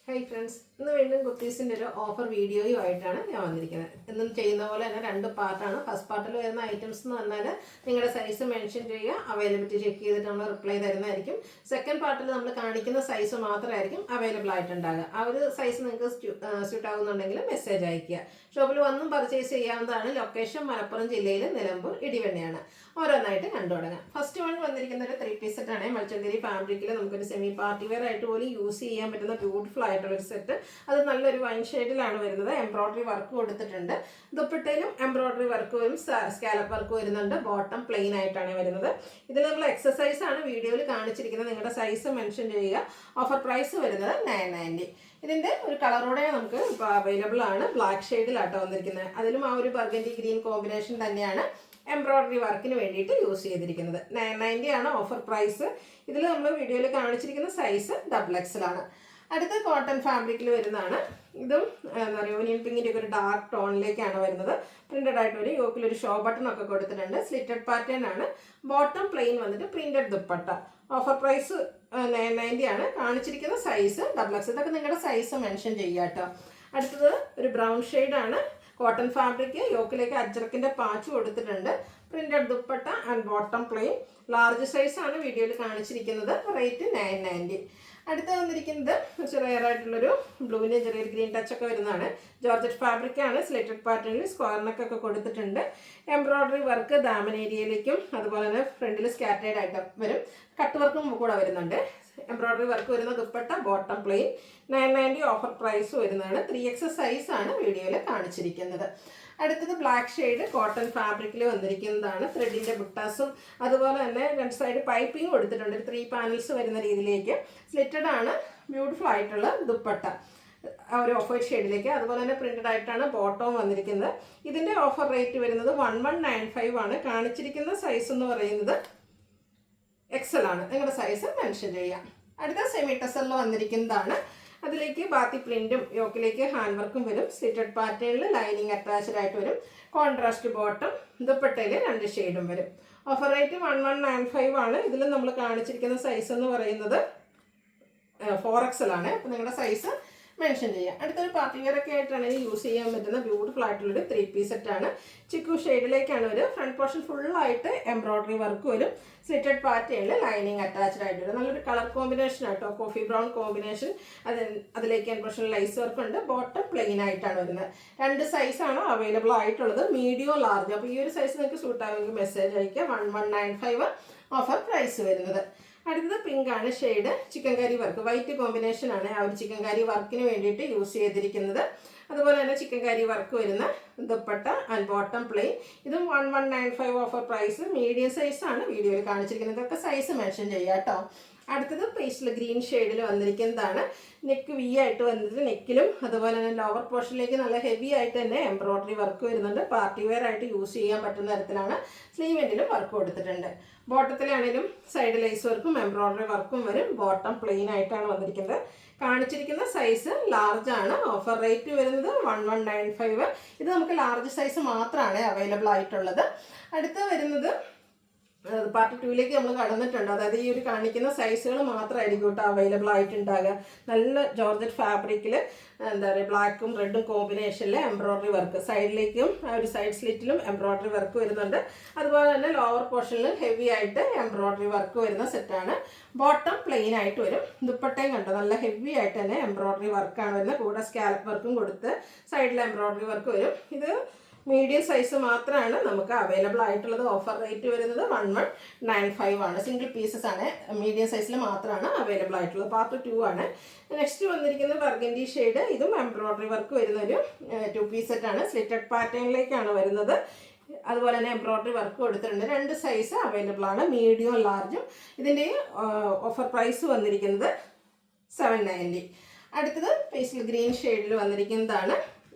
Hi friends, ഇന്ന് വീണ്ടും കുർത്തീസിൻ്റെ ഒരു ഓഫർ വീഡിയോയുമായിട്ടാണ് ഞാൻ വന്നിരിക്കുന്നത്. എന്നും ചെയ്യുന്ന പോലെ തന്നെ രണ്ട് പാർട്ടാണ്. ഫസ്റ്റ് പാർട്ടിൽ വരുന്ന ഐറ്റംസ് എന്ന് പറഞ്ഞാൽ നിങ്ങളുടെ സൈസ് മെൻഷൻ ചെയ്യുക, അവൈലബിലിറ്റി ചെക്ക് ചെയ്തിട്ട് നമ്മൾ റിപ്ലൈ തരുന്നതായിരിക്കും. സെക്കൻഡ് പാർട്ടിൽ നമ്മൾ കാണിക്കുന്ന സൈസ് മാത്രമായിരിക്കും അവൈലബിൾ ആയിട്ടുണ്ടാകുക. ആ ഒരു സൈസ് നിങ്ങൾക്ക് സ്യൂട്ട് ആകുന്നുണ്ടെങ്കിൽ മെസ്സേജ് അയയ്ക്കുക. ഷോപ്പിൽ വന്നും പർച്ചേസ് ചെയ്യാവുന്നതാണ്. ലൊക്കേഷൻ മലപ്പുറം ജില്ലയിൽ നിലമ്പൂർ ഇടിവെണ്ണയാണ്. ഓരോന്നായിട്ട് കണ്ടു തുടങ്ങാം. ഫസ്റ്റ് വൺ വന്നിരിക്കുന്ന ഒരു 3 പീസ് സെറ്റാണ്. മൾച്ചന്തേരി ഫാബ്രിക്കിൽ നമുക്കൊരു സെമി പാർട്ടി വെയർ ആയിട്ട് പോലും യൂസ് ചെയ്യാൻ പറ്റുന്ന ബ്യൂട്ടിഫുൾ ആയിട്ടുള്ളൊരു സെറ്റ്. അത് നല്ലൊരു വൈൻ ഷെയ്ഡിലാണ് വരുന്നത്. എംബ്രോയിഡറി വർക്ക് കൊടുത്തിട്ടുണ്ട്. ദുപ്പട്ടയിലും എംബ്രോയിഡറി വർക്ക് വരും, സ്കാലപ്പ് വർക്ക് വരുന്നുണ്ട്. ബോട്ടം പ്ലെയിൻ ആയിട്ടാണ് വരുന്നത്. ഇതിൽ നമ്മൾ എക്സസൈസ് ആണ് വീഡിയോയിൽ കാണിച്ചിരിക്കുന്നത്. നിങ്ങളുടെ സൈസ് മെൻഷൻ ചെയ്യുക. ഓഫർ പ്രൈസ് വരുന്നത് 990. ഇതിൻ്റെ ഒരു കളറോടെ നമുക്ക് ഇപ്പോൾ അവൈലബിൾ ആണ്. ബ്ലാക്ക് ഷെയ്ഡിലാട്ടോ വന്നിരിക്കുന്നത്. അതിലും ആ ഒരു ബർഗൻഡി ഗ്രീൻ കോമ്പിനേഷൻ തന്നെയാണ് എംബ്രോയിഡറി വർക്കിന് വേണ്ടിയിട്ട് യൂസ് ചെയ്തിരിക്കുന്നത്. 990 ആണ് ഓഫർ പ്രൈസ്. ഇതിൽ നമ്മൾ വീഡിയോയിൽ കാണിച്ചിരിക്കുന്ന സൈസ് XXL ആണ്. അടുത്ത കോട്ടൺ ഫാബ്രിക്കിൽ വരുന്നതാണ്. ഇതും എന്താ പറയുക, ഒനിയൻ പിങ്കിൻ്റെ ഒക്കെ ഒരു ഡാർക്ക് ടോണിലേക്കാണ് വരുന്നത്. പ്രിന്റഡ് ആയിട്ട് ഒരു യോക്കിലൊരു ഷോ ബട്ടൺ ഒക്കെ കൊടുത്തിട്ടുണ്ട്. സ്ലിറ്റഡ് പാറ്റേൺ ആണ്. ബോട്ടം പ്ലെയിൻ വന്നിട്ട് പ്രിന്റഡ് ദുപ്പട്ട. ഓഫർ പ്രൈസ് 990 ആണ്. കാണിച്ചിരിക്കുന്ന സൈസ് XXL. ഇതൊക്കെ നിങ്ങളുടെ സൈസ് മെൻഷൻ ചെയ്യുക കേട്ടോ. അടുത്തത് ഒരു ബ്രൗൺ ഷെയ്ഡാണ്. കോട്ടൺ ഫാബ്രിക്, യോക്കിലേക്ക് അജ്രക്കിൻ്റെ പാച്ച് കൊടുത്തിട്ടുണ്ട്. Printed dupatta and bottom plain. Large സൈസാണ് വീഡിയോയിൽ കാണിച്ചിരിക്കുന്നത്. റേറ്റ് 990. അടുത്ത് വന്നിരിക്കുന്നത് റെയർ ആയിട്ടുള്ളൊരു ബ്ലൂവിന് ചെറിയൊരു ഗ്രീൻ ടച്ച് ഒക്കെ വരുന്നതാണ്. ജോർജറ്റ് ഫാബ്രിക് ആണ്. സ്ലിറ്റഡ് പാറ്റേണിൽ സ്ക്വയർ നെക്ക് ഒക്കെ കൊടുത്തിട്ടുണ്ട്. എംബ്രോയിഡറി വർക്ക് ദാമൻ ഏരിയയിലേക്കും അതുപോലെ തന്നെ ഫ്രണ്ടിൽ സ്കാറ്റേഡ് ആയിട്ട് വരും. കട്ട് വർക്കും കൂടെ വരുന്നുണ്ട്. എംബ്രോയിഡറി വർക്ക് വരുന്ന dupatta, bottom plain. 990 offer price വരുന്നതാണ്. 3XL സൈസാണ് വീഡിയോയിൽ കാണിച്ചിരിക്കുന്നത്. അടുത്തത് ബ്ലാക്ക് ഷെയ്ഡ് കോട്ടൺ ഫാബ്രിക്കിൽ വന്നിരിക്കുന്നതാണ്. ത്രെഡിൻ്റെ ബുട്ടാസും അതുപോലെ തന്നെ രണ്ട് സൈഡ് പൈപ്പിംഗ് കൊടുത്തിട്ടുണ്ട്. 3 പാനൽസ് വരുന്ന രീതിയിലേക്ക്. സ്ലിറ്റഡ് ആണ്. ബ്യൂട്ടിഫുൾ ആയിട്ടുള്ള ദുപ്പട്ട ആ ഒരു ഓഫ് വൈറ്റ് ഷെയ്ഡിലേക്ക്. അതുപോലെ തന്നെ പ്രിന്റഡ് ആയിട്ടാണ് ബോട്ടവും വന്നിരിക്കുന്നത്. ഇതിൻ്റെ ഓഫർ റേറ്റ് വരുന്നത് 1195 ആണ്. കാണിച്ചിരിക്കുന്ന സൈസ് എന്ന് പറയുന്നത് XL ആണ്. നിങ്ങളുടെ സൈസ് മെൻഷൻ ചെയ്യാം. അടുത്ത സെമി ടെസറിൽ വന്നിരിക്കുന്നതാണ്. അതിലേക്ക് ബാത്തി പ്രിന്റും യോക്കിലേക്ക് ഹാൻഡ് വർക്കും വരും. സ്ലിറ്റഡ് പാറ്റേണിൽ ലൈനിങ് അറ്റാച്ച്ഡ് ആയിട്ട് വരും. കോൺട്രാസ്റ്റ് ബോട്ടം, ദുപ്പട്ടയിൽ 2 ഷെയ്ഡും വരും. ഓഫർ റേറ്റ് 1195 ആണ്. ഇതിൽ നമ്മൾ കാണിച്ചിരിക്കുന്ന സൈസ് എന്ന് പറയുന്നത് 4XL ആണ്. അപ്പോൾ നിങ്ങളുടെ സൈസ് മെൻഷൻ ചെയ്യാം. അടുത്തൊരു പാർട്ടി വെയർ ഒക്കെ ആയിട്ടാണെങ്കിൽ യൂസ് ചെയ്യാൻ പറ്റുന്ന ബ്യൂട്ടിഫുൾ ആയിട്ടുള്ളൊരു 3 പീസ് സെറ്റാണ്. ചിക്കു ഷെയ്ഡിലേക്കാണ് ഒരു ഫ്രണ്ട് പോർഷൻ ഫുള്ളായിട്ട് എംബ്രോയിഡറി വർക്ക് വരും. സ്ലിറ്റഡ് പാറ്റേണിൽ ലൈനിങ് അറ്റാച്ച്ഡ് ആയിട്ട് വരും. നല്ലൊരു കളർ കോമ്പിനേഷൻ ആയിട്ടോ, കോഫി ബ്രൗൺ കോമ്പിനേഷൻ. അതിലേക്ക് എൻ പോർഷൻ ലൈസ് വർക്ക് ഉണ്ട്. ബോട്ടം പ്ലെയിൻ ആയിട്ടാണ് വരുന്നത്. 2 സൈസാണ് അവൈലബിൾ ആയിട്ടുള്ളത്, മീഡിയം ലാർജ്. അപ്പോൾ ഈ ഒരു സൈസ് നിങ്ങൾക്ക് സൂട്ട് ആവുമെങ്കിൽ മെസ്സേജ് അയക്കുക. 1195 ഓഫർ പ്രൈസ് വരുന്നത്. അടുത്തത് പിങ്ക് ആണ് ഷെയ്ഡ്. ചിക്കൻ കറി വർക്ക് വൈറ്റ് കോമ്പിനേഷൻ ആണ് ആ ഒരു ചിക്കൻ കറി വർക്കിന് വേണ്ടിയിട്ട് യൂസ് ചെയ്തിരിക്കുന്നത്. അതുപോലെ തന്നെ ചിക്കൻ കറി വർക്ക് വരുന്ന ദുപ്പട്ട ആൻഡ് ബോട്ടം പ്ലെയിൻ. ഇതും 1195 ഓഫർ പ്രൈസ്. മീഡിയം സൈസാണ് വീഡിയോയിൽ കാണിച്ചിരിക്കുന്നത്. ഇതൊക്കെ സൈസ് മെൻഷൻ ചെയ്യാം കേട്ടോ. അടുത്തത് പേസ്റ്റൽ ഗ്രീൻ ഷെയ്ഡിൽ വന്നിരിക്കുന്നതാണ്. നെക്ക് വി ആയിട്ട് വന്നിട്ട് നെക്കിലും അതുപോലെ തന്നെ ലോവർ പോർഷനിലേക്ക് നല്ല ഹെവി ആയിട്ട് തന്നെ എംബ്രോയിഡറി വർക്ക് വരുന്നുണ്ട്. പാർട്ടി വെയർ ആയിട്ട് യൂസ് ചെയ്യാൻ പറ്റുന്ന തരത്തിലാണ്. സ്ലീവെൻറ്റിലും വർക്ക് കൊടുത്തിട്ടുണ്ട്. ബോട്ടത്തിലാണെങ്കിലും സൈഡ് ലൈസ് വർക്കും എംബ്രോയിഡറി വർക്കും വരും. ബോട്ടം പ്ലെയിൻ ആയിട്ടാണ് വന്നിരിക്കുന്നത്. കാണിച്ചിരിക്കുന്ന സൈസ് ലാർജ് ആണ്. ഓഫർ റേറ്റ് വരുന്നത് 1195. ഇത് നമുക്ക് ലാർജ് സൈസ് മാത്രമാണ് അവൈലബിൾ ആയിട്ടുള്ളത്. അടുത്ത വരുന്നത് പാർട്ട് 2ലേക്ക് നമ്മൾ കടന്നിട്ടുണ്ട്. അതായത് ഈ ഒരു കാണിക്കുന്ന സൈസുകൾ മാത്രമായിരിക്കും കേട്ടോ അവൈലബിൾ ആയിട്ടുണ്ടാകുക. നല്ല ജോർജറ്റ് ഫാബ്രിക്കിൽ എന്താ പറയുക, ബ്ലാക്കും റെഡും കോമ്പിനേഷനിൽ എംബ്രോയിഡറി വർക്ക്. സൈഡിലേക്കും ആ ഒരു സൈഡ് സ്ലിറ്റിലും എംബ്രോയിഡറി വർക്ക് വരുന്നുണ്ട്. അതുപോലെ തന്നെ ലോവർ പോർഷനിൽ ഹെവി ആയിട്ട് എംബ്രോയിഡറി വർക്ക് വരുന്ന സെറ്റാണ്. ബോട്ടം പ്ലെയിൻ ആയിട്ട് വരും. ദുപ്പട്ടയും കണ്ടോ, നല്ല ഹെവി ആയിട്ട് തന്നെ എംബ്രോയിഡറി വർക്കാണ് വരുന്നത്. കൂടെ സ്കാലപ്പ് വർക്കും കൊടുത്ത് സൈഡിൽ എംബ്രോയിഡറി വർക്ക് വരും. ഇത് മീഡിയം സൈസ് മാത്രമാണ് നമുക്ക് അവൈലബിൾ ആയിട്ടുള്ളത്. ഓഫർ റേറ്റ് വരുന്നത് 1195 ആണ്. സിംഗിൾ പീസസ് ആണ്. മീഡിയം സൈസിൽ മാത്രമാണ് അവൈലബിൾ ആയിട്ടുള്ളത്. പാർട്ട് 2 ആണ്. നെക്സ്റ്റ് വന്നിരിക്കുന്നത് ബർഗൻഡി ഷെയ്ഡ്. ഇതും എംബ്രോയിഡറി വർക്ക് വരുന്നൊരു 2 പീസ് സെറ്റാണ്. സ്ലിറ്റഡ് പാറ്റേണിലേക്കാണ് വരുന്നത്. അതുപോലെ തന്നെ എംബ്രോയിഡറി വർക്ക് കൊടുത്തിട്ടുണ്ട്. 2 സൈസ് അവൈലബിൾ ആണ്, മീഡിയം ലാർജും. ഇതിൻ്റെ ഓഫർ പ്രൈസ് വന്നിരിക്കുന്നത് 790. അടുത്തത് പേസ്റ്റൽ ഗ്രീൻ ഷെയ്ഡിൽ വന്നിരിക്കുന്നതാണ്.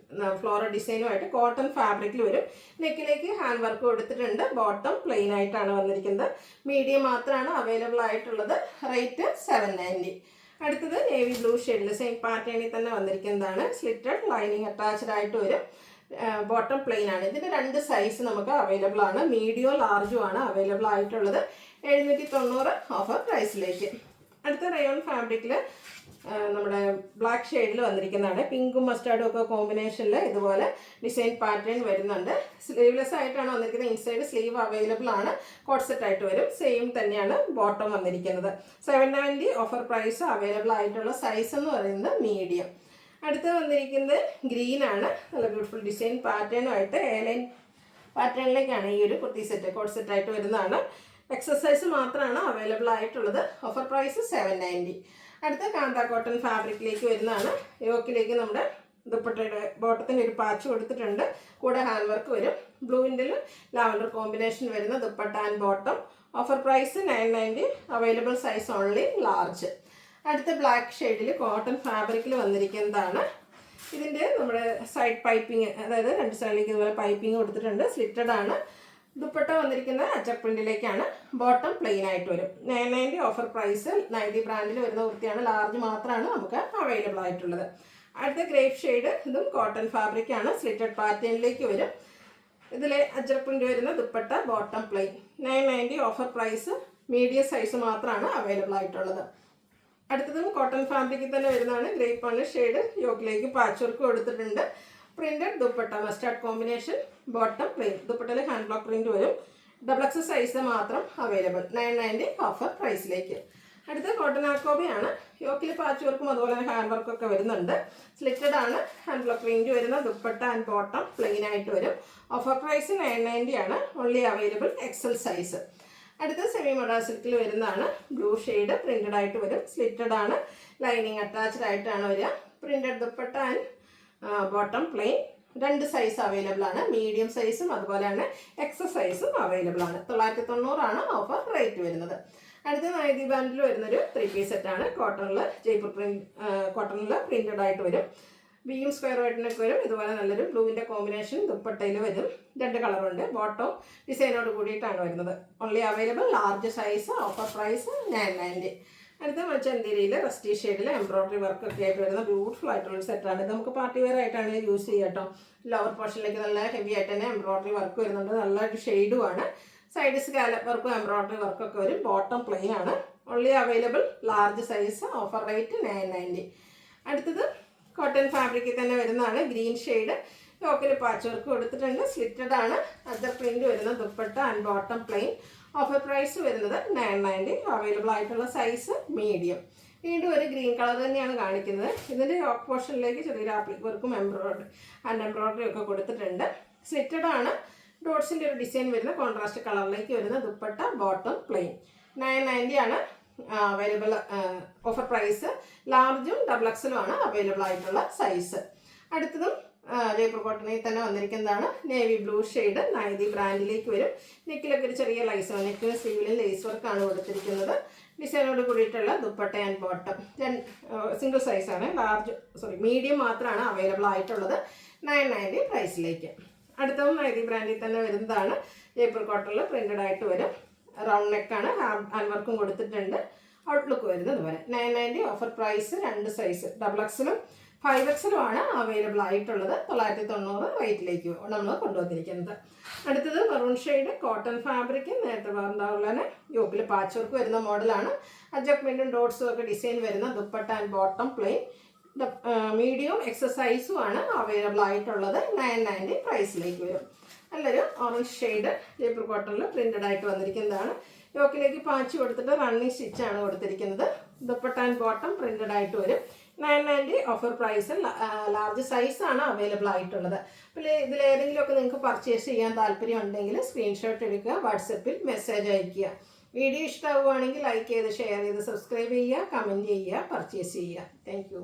ഫ്ലോറൽ ഡിസൈനുമായിട്ട് കോട്ടൺ ഫാബ്രിക്കിൽ വരും. നെക്കിലേക്ക് ഹാൻഡ് വർക്ക് കൊടുത്തിട്ടുണ്ട്. ബോട്ടം പ്ലെയിൻ ആയിട്ടാണ് വന്നിരിക്കുന്നത്. മീഡിയം മാത്രമാണ് അവൈലബിൾ ആയിട്ടുള്ളത്. റേറ്റ് 790. അടുത്തത് നേവി ബ്ലൂ ഷെയ്ഡിൽ സെയിം പാറ്റേണിൽ തന്നെ വന്നിരിക്കുന്നതാണ്. സ്ലിറ്റഡ് ലൈനിങ് അറ്റാച്ച്ഡ് ആയിട്ട് വരും. ബോട്ടം പ്ലെയിൻ ആണ്. ഇതിൻ്റെ 2 സൈസ് നമുക്ക് അവൈലബിൾ ആണ്, മീഡിയം ലാർജും ആണ് അവൈലബിൾ ആയിട്ടുള്ളത്. 790 ഓഫർ പ്രൈസിലേക്ക്. അടുത്ത റയോൺ ഫാബ്രിക്കിൽ നമ്മുടെ ബ്ലാക്ക് ബ്ലാക്ക് ഷെയ്ഡിൽ വന്നിരിക്കുന്നതാണ്. പിങ്കും മസ്റ്റാർഡും ഒക്കെ കോമ്പിനേഷനിൽ ഇതുപോലെ ഡിസൈൻ പാറ്റേൺ വരുന്നുണ്ട്. സ്ലീവ്ലെസ് ആയിട്ടാണ് വന്നിരിക്കുന്നത്. ഇൻസൈഡ് സ്ലീവ് അവൈലബിൾ ആണ്. കോട്ട് സെറ്റ് ആയിട്ട് വരും. സെയിം തന്നെയാണ് ബോട്ടം വന്നിരിക്കുന്നത്. 790 ഓഫർ പ്രൈസ്. അവൈലബിൾ ആയിട്ടുള്ള സൈസ് എന്ന് പറയുന്നത് മീഡിയം. അടുത്ത് വന്നിരിക്കുന്നത് ഗ്രീൻ ആണ്. നല്ല ബ്യൂട്ടിഫുൾ ഡിസൈൻ പാറ്റേണുമായിട്ട് എയർലൈൻ പാറ്റേണിലേക്കാണ് ഈ ഒരു കുർത്തി സെറ്റ് കോട്ട് സെറ്റ് ആയിട്ട് വരുന്നതാണ്. എക്സസൈസ് മാത്രമാണ് അവൈലബിൾ ആയിട്ടുള്ളത്. Offer price 790. അടുത്ത കാന്ത കോട്ടൺ ഫാബ്രിക്കിലേക്ക് വരുന്നതാണ്. യോക്കിലേക്ക് നമ്മുടെ ദുപ്പട്ടയുടെ ബോട്ടത്തിന് ഒരു പാച്ച് കൊടുത്തിട്ടുണ്ട്. കൂടെ ഹാൻഡ് വർക്ക് വരും. ബ്ലൂവിൻ്റെ ലാവൻഡർ കോമ്പിനേഷൻ വരുന്ന dupatta and bottom. Offer price 990. Available size only large. അടുത്ത ബ്ലാക്ക് ഷെയ്ഡിൽ കോട്ടൺ ഫാബ്രിക്കിൽ വന്നിരിക്കുന്നതാണ്. ഇതിൻ്റെ നമ്മുടെ സൈഡ് പൈപ്പിംഗ്, അതായത് രണ്ട് സൈഡിലേക്ക് ഇതുപോലെ പൈപ്പിംഗ് കൊടുത്തിട്ടുണ്ട്. സ്ലിറ്റഡ് ആണ്. ദുപ്പട്ട വന്നിരിക്കുന്ന അച്ചർ പ്രിന്റിലേക്കാണ്. ബോട്ടം പ്ലെയിൻ ആയിട്ട് വരും. 990 ഓഫർ പ്രൈസ്. നൈതി ബ്രാൻഡിൽ വരുന്ന കുർത്തിയാണ്. ലാർജ് മാത്രമാണ് നമുക്ക് അവൈലബിൾ ആയിട്ടുള്ളത്. അടുത്ത ഗ്രേപ്പ് ഷെയ്ഡ്, ഇതും കോട്ടൺ ഫാബ്രിക് ആണ്. സ്ലിറ്റഡ് പാറ്റേണിലേക്ക് വരും. ഇതിൽ അച്ചർ പ്രിന്റ് വരുന്ന dupatta, bottom plain. 990 offer price. Medium size മാത്രമാണ് അവൈലബിൾ ആയിട്ടുള്ളത്. അടുത്തതും കോട്ടൺ ഫാബ്രിക്കിൽ തന്നെ വരുന്നതാണ്. ഗ്രേപ്പ് ആണ് ഷെയ്ഡ്. യോക്കിലേക്ക് പാച്ച് വർക്ക് കൊടുത്തിട്ടുണ്ട്. Printed dupatta, mustard combination, bottom plain. ദുപ്പട്ടയിൽ ഹാൻഡ് ബ്ലോക്ക് പ്രിന്റ് വരും. XXL സൈസ് മാത്രം അവൈലബിൾ. 990 ഓഫർ പ്രൈസിലേക്ക്. അടുത്ത കോട്ടൺ ആക്കോബയാണ്. യോക്കിൽ പാച്ച് വർക്കും അതുപോലെ തന്നെ ഹാൻഡ് വർക്കൊക്കെ വരുന്നുണ്ട്. സ്ലിറ്റഡ് ആണ്. ഹാൻഡ് ബ്ലോക്ക് പ്രിന്റ് വരുന്ന ദുപ്പട്ട ആൻഡ് ബോട്ടം പ്ലെയിൻ ആയിട്ട് വരും. ഓഫർ പ്രൈസ് 990 ആണ്. Only available XL size. അടുത്ത സെമി മൊഡാ സിൽക്കിൽ വരുന്നതാണ്. ബ്ലൂ ഷെയ്ഡ് പ്രിന്റഡ് ആയിട്ട് വരും. സ്ലിറ്റഡ് ആണ്. ലൈനിങ് അറ്റാച്ച്ഡ് ആയിട്ടാണ് വരിക. Printed dupatta and bottom plain. രണ്ട് സൈസ് അവൈലബിൾ ആണ്. മീഡിയം സൈസും അതുപോലെ തന്നെ XL സൈസും അവൈലബിൾ ആണ്. 990 ആണ് ഓഫർ റേറ്റ് വരുന്നത്. അടുത്ത നൈതി ബാൻഡിൽ വരുന്നൊരു 3 പീസ് സെറ്റാണ്. കോട്ടണിൽ ജയ്പൂർ കോട്ടണിൽ പ്രിന്റഡ് ആയിട്ട് വരും. ബിയും സ്ക്വയർ വൈറ്റിനൊക്കെ വരും. ഇതുപോലെ നല്ലൊരു ബ്ലൂവിൻ്റെ കോമ്പിനേഷൻ ദുപ്പട്ടയിൽ വരും. രണ്ട് കളറുണ്ട്. ബോട്ടം ഡിസൈനോട് കൂടിയിട്ടാണ് വരുന്നത്. Only available large size. Offer price 990. അടുത്ത മച്ചന്തിരിയിൽ റസ്റ്റി ഷെയ്ഡിൽ എംബ്രോയിഡറി വർക്ക് ഒക്കെ ആയിട്ട് വരുന്ന ബ്യൂട്ടിഫുൾ ആയിട്ടുള്ളൊരു സെറ്റാണ്. ഇത് നമുക്ക് പാർട്ടി വെയർ ആയിട്ടാണ് യൂസ് ചെയ്യുക കേട്ടോ. ലോവർ പോർഷനിലേക്ക് നല്ല ഹെവി ആയിട്ട് തന്നെ എംബ്രോയിഡറി വർക്ക് വരുന്നുണ്ട്. നല്ലൊരു ഷെയ്ഡുമാണ്. സൈഡ് സ്കാലപ്പ് വർക്കും എംബ്രോയിഡറി വർക്കൊക്കെ വരും. ബോട്ടം പ്ലെയിൻ ആണ്. Only available large size. Offer rate 990. അടുത്തത് കോട്ടൺ ഫാബ്രിക്കിൽ തന്നെ വരുന്നതാണ്. Green shade. യോക്കിൽ പാച്ച് വർക്ക് കൊടുത്തിട്ടുണ്ട്. സ്ലിറ്റഡ് ആണ്. അദർ പ്രിന്റ് വരുന്ന dupatta and bottom plain. Offer price വരുന്നത് 990. അവൈലബിൾ ആയിട്ടുള്ള സൈസ് മീഡിയം. വീണ്ടും ഒരു ഗ്രീൻ കളർ തന്നെയാണ് കാണിക്കുന്നത്. ഇതിൻ്റെ യോക്ക് പോർഷനിലേക്ക് ചെറിയൊരു ആപ്ലിക് വർക്കും എംബ്രോയിഡറി ഒക്കെ കൊടുത്തിട്ടുണ്ട്. സ്ലിറ്റഡ് ആണ്. ഡോട്ട്സിൻ്റെ ഒരു ഡിസൈൻ വരുന്ന കോൺട്രാസ്റ്റ് കളറിലേക്ക് വരുന്ന ദുപ്പട്ട, ബോട്ടം പ്ലെയിൻ. 990 ആണ് അവൈലബിൾ. Offer price. ലാർജും XXL ആണ് അവൈലബിൾ ആയിട്ടുള്ള സൈസ്. അടുത്തതും ജയ്പൂർ കോട്ടണിൽ തന്നെ വന്നിരിക്കുന്നതാണ്. Navy blue shade. നൈതി ബ്രാൻഡിലേക്ക് വരും. നെക്കിലൊക്കെ ഒരു ചെറിയ ലൈസ്, നെക്കിന് സ്ലീവിലും ലേസ് വർക്കാണ് കൊടുത്തിരിക്കുന്നത്. ഡിസൈനോട് കൂടിയിട്ടുള്ള ദുപ്പട്ട ആൻഡ് ബോട്ടം. സിംഗിൾ സൈസാണ്. മീഡിയം മാത്രമാണ് അവൈലബിൾ ആയിട്ടുള്ളത്. 990 പ്രൈസിലേക്ക്. അടുത്തതും നൈതി ബ്രാൻഡിൽ തന്നെ വരുന്നതാണ്. ജയ്പൂർ കോട്ടണിൽ പ്രിന്റഡ് ആയിട്ട് വരും. റൗണ്ട് നെക്കാണ്. ഹാൻഡ് വർക്കും കൊടുത്തിട്ടുണ്ട്. ഔട്ട്ലുക്ക് വരുന്നത് വരെ. 990 ഓഫർ പ്രൈസ്. രണ്ട് സൈസ് XXL 5XL ആണ് അവൈലബിൾ ആയിട്ടുള്ളത്. 990 റേറ്റിലേക്ക് നമ്മൾ കൊണ്ടുവന്നിരിക്കുന്നത്. അടുത്തത് മെറൂൺ ഷെയ്ഡ് കോട്ടൺ ഫാബ്രിക്. നേരത്തെ പറഞ്ഞ പോലെ തന്നെ യോക്കിൽ പാച്ച് വർക്ക് വരുന്ന മോഡലാണ്. അഡ്ജസ്റ്റ്മെൻറ്റും ഡോട്ട്സും ഒക്കെ ഡിസൈൻ വരുന്ന dupatta and bottom plain. Medium എക്സസൈസും ആണ് അവൈലബിൾ ആയിട്ടുള്ളത്. 990 പ്രൈസിലേക്ക് വരും. നല്ലൊരു ഓറഞ്ച് ഷെയ്ഡ് ജയ്പൂർ കോട്ടണിൽ പ്രിന്റഡ് ആയിട്ട് വന്നിരിക്കുന്നതാണ്. യോക്കിലേക്ക് പാച്ച് കൊടുത്തിട്ട് റണ്ണിങ് സ്റ്റിച്ചാണ് കൊടുത്തിരിക്കുന്നത്. ദുപ്പട്ട ആൻഡ് ബോട്ടം പ്രിന്റഡ് ആയിട്ട് വരും. 990 ഓഫർ പ്രൈസ്. ലാർജ് സൈസാണ് അവൈലബിൾ ആയിട്ടുള്ളത്. അപ്പോൾ ഇതിലേതെങ്കിലുമൊക്കെ നിങ്ങൾക്ക് പർച്ചേസ് ചെയ്യാൻ താല്പര്യം ഉണ്ടെങ്കിൽ സ്ക്രീൻഷോട്ട് എടുക്കുക. വാട്സപ്പിൽ മെസ്സേജ് അയയ്ക്കുക. വീഡിയോ ഇഷ്ടമാവുകയാണെങ്കിൽ ലൈക്ക് ചെയ്ത് ഷെയർ ചെയ്ത് സബ്സ്ക്രൈബ് ചെയ്യുക, കമൻറ്റ് ചെയ്യുക, പർച്ചേസ് ചെയ്യുക. താങ്ക്